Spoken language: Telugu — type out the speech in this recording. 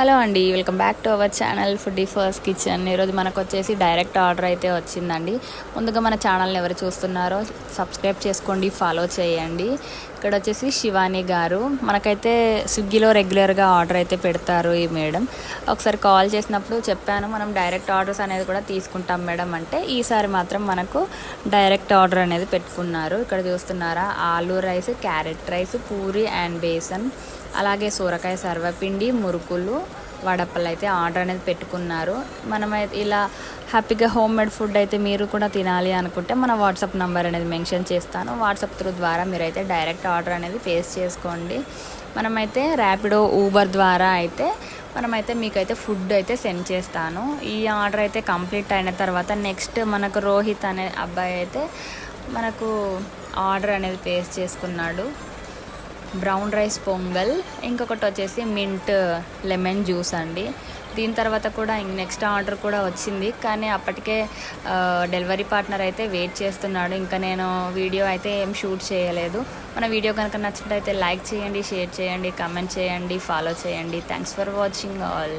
హలో అండి, welcome back to our channel foodie first kitchen. ఈరోజు మనకు వచ్చేసి డైరెక్ట్ ఆర్డర్ అయితే వచ్చిందండి. ముందుగా మన ఛానల్ని ఎవరు చూస్తున్నారో సబ్స్క్రైబ్ చేసుకోండి, ఫాలో చేయండి. ఇక్కడ వచ్చేసి శివాని గారు మనకైతే స్విగ్గీలో రెగ్యులర్గా ఆర్డర్ అయితే పెడతారు ఈ మేడం. ఒకసారి కాల్ చేసినప్పుడు చెప్పాను, మనం డైరెక్ట్ ఆర్డర్స్ అనేది కూడా తీసుకుంటాం మేడం అంటే, ఈసారి మాత్రం మనకు డైరెక్ట్ ఆర్డర్ అనేది పెట్టుకున్నారు. ఇక్కడ చూస్తున్నారా, aloo rice, carrot rice, puri and besan, అలాగే సూరకాయ సర్వపిండి, మురుకులు, వడపళ్ళు అయితే ఆర్డర్ అనేది పెట్టుకున్నారు. మనమైతే ఇలా హ్యాపీగా హోమ్ మేడ్ ఫుడ్ అయితే మీరు కూడా తినాలి అనుకుంటే మన వాట్సాప్ నెంబర్ అనేది మెన్షన్ చేస్తాను. వాట్సాప్ త్రూ ద్వారా మీరైతే డైరెక్ట్ ఆర్డర్ అనేది ప్లేస్ చేసుకోండి. మనమైతే ర్యాపిడో, ఊబర్ ద్వారా అయితే మనమైతే మీకైతే ఫుడ్ అయితే సెండ్ చేస్తాను. ఈ ఆర్డర్ అయితే కంప్లీట్ అయిన తర్వాత నెక్స్ట్ మనకు రోహిత్ అనే అబ్బాయి అయితే మనకు ఆర్డర్ అనేది ప్లేస్ చేసుకున్నాడు. బ్రౌన్ రైస్ పొంగల్, ఇంకొకటి వచ్చేసి మింట్ లెమన్ జ్యూస్ అండి. దీని తర్వాత కూడా నెక్స్ట్ ఆర్డర్ కూడా వచ్చింది, కానీ అప్పటికే డెలివరీ పార్ట్నర్ అయితే వెయిట్ చేస్తున్నాడు. ఇంకా నేను వీడియో అయితే ఏం షూట్ చేయలేదు. మన వీడియో కనుక నచ్చినట్లయితే లైక్ చేయండి, షేర్ చేయండి, కామెంట్ చేయండి, ఫాలో చేయండి. Thanks for watching all.